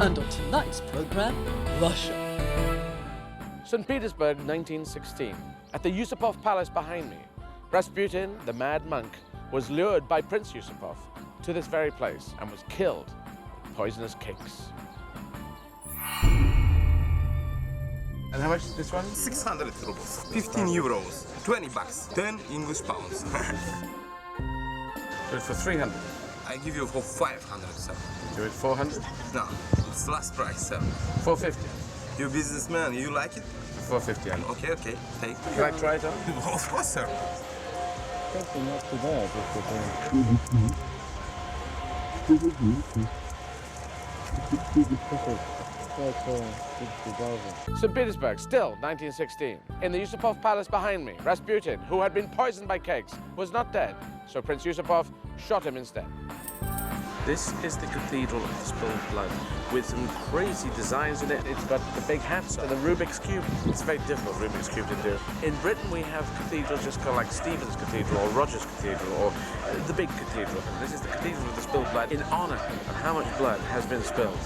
And on tonight's program, Russia. St. Petersburg, 1916. At the Yusupov Palace behind me, Rasputin, the mad monk, was lured by Prince Yusupov to this very place and was killed with poisonous cakes. And how much is this one? 600 rubles, 15 euros, 20 bucks, 10 English pounds. Do it for 300. I give you for 500, sir. Do it 400. No, it's last price, sir. 450. You businessman, you like it? 450. Okay, okay, take. Can I try it on? Of course, sir. St. Petersburg, still 1916. In the Yusupov Palace behind me, Rasputin, who had been poisoned by cakes, was not dead, so Prince Yusupov shot him instead. This is the Cathedral of the Spilled Blood, with some crazy designs in it. It's got the big hats and the Rubik's Cube. It's a very difficult Rubik's Cube to do. In Britain, we have cathedrals just called like Stephen's Cathedral or Roger's Cathedral or the big cathedral. This is the Cathedral of the Spilled Blood in honor of how much blood has been spilled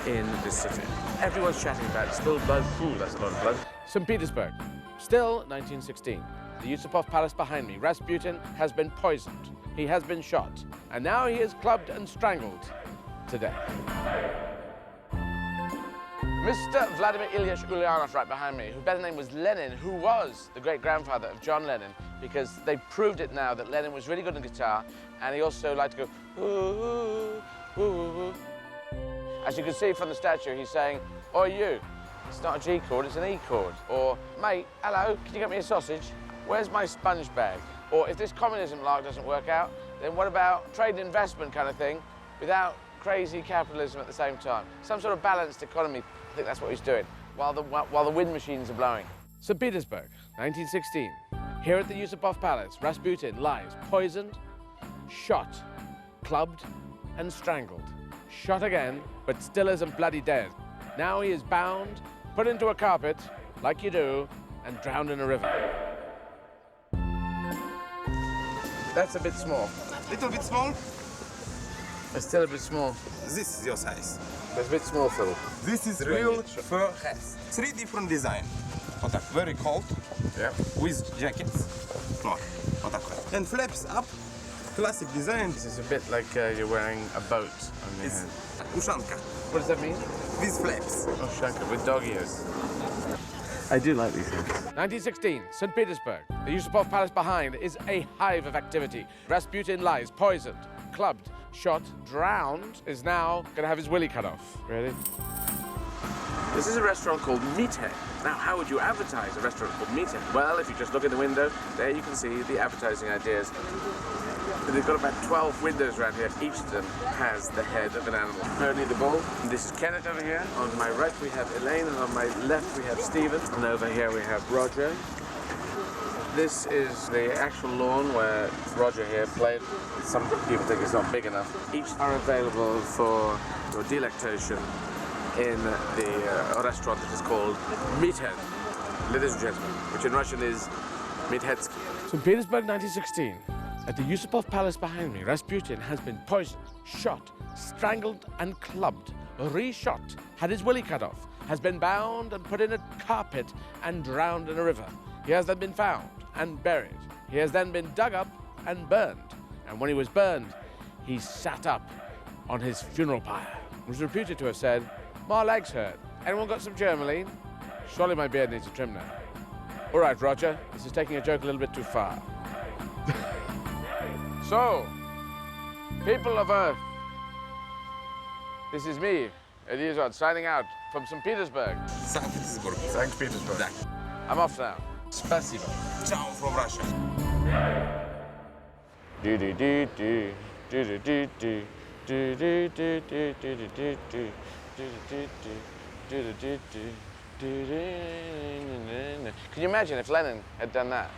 in this city. Everyone's chatting about spilled blood. Ooh, that's a lot of blood. St. Petersburg, still 1916. The Yusupov Palace behind me. Rasputin has been poisoned. He has been shot. And now he is clubbed and strangled to death. Mr. Vladimir Ilyich Ulyanov right behind me, whose better name was Lenin, who was the great-grandfather of John Lennon, because they proved it now that Lennon was really good on guitar, and he also liked to go, ooh, ooh, ooh, ooh. As you can see from the statue, he's saying, "Oi, you, it's not a G chord, it's an E chord." Or, "Mate, hello, can you get me a sausage? Where's my sponge bag?" Or, if this communism lark doesn't work out, then what about trade and investment kind of thing without crazy capitalism at the same time? Some sort of balanced economy. I think that's what he's doing, while the wind machines are blowing. St. Petersburg, 1916. Here at the Yusupov Palace, Rasputin lies poisoned, shot, clubbed, and strangled. Shot again, but still isn't bloody dead. Now he is bound, put into a carpet, like you do, and drowned in a river. That's a bit small. Little bit small? It's still a bit small. This is your size. That's a bit small, Phil. This is real fur hats. 3 different design. Вот так, very cold. Yeah. With jackets. No, вот так. And flaps up. Classic design. This is a bit like you're wearing a boat on your It's head. ushanka. What does that mean? These flaps. Oh, shanka, with dog ears. I do like these things. 1916, St. Petersburg. The Yusupov Palace behind is a hive of activity. Rasputin lies poisoned, clubbed, shot, drowned, is now going to have his willy cut off. Ready? This is a restaurant called Meathead. Now, how would you advertise a restaurant called Meathead? Well, if you just look in the window, there you can see the advertising ideas. They've got about 12 windows around here. Each of them has the head of an animal. Ernie the bull. This is Kenneth over here. On my right we have Elaine, and on my left we have Stephen. And over here we have Roger. This is the actual lawn where Roger here played. Some people think it's not big enough. Each are available for your delectation in the restaurant that is called Meathead, ladies and gentlemen, which in Russian is Meathedsky. St. Petersburg, 1916. At the Yusupov Palace behind me, Rasputin has been poisoned, shot, strangled and clubbed, re-shot, had his willy cut off, has been bound and put in a carpet and drowned in a river. He has then been found and buried. He has then been dug up and burned. And when he was burned, he sat up on his funeral pyre. He was reputed to have said, "My legs hurt. Anyone got some Germaline? Surely my beard needs a trim now." All right, Roger, this is taking a joke a little bit too far. So, people of Earth, this is me, Izzard, signing out from St. Petersburg. St. Petersburg. St. Petersburg. Да. I'm off now. Спасибо. Ciao from Russia. Can you imagine if Lennon had done that?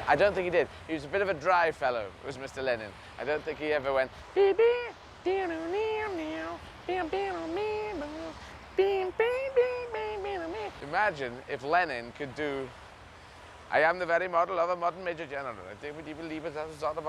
I don't think he did. He was a bit of a dry fellow, was Mr. Lennon. I don't think he ever went. Imagine if Lennon could do I am the very model of a modern Major General. I think we believe it as a sort of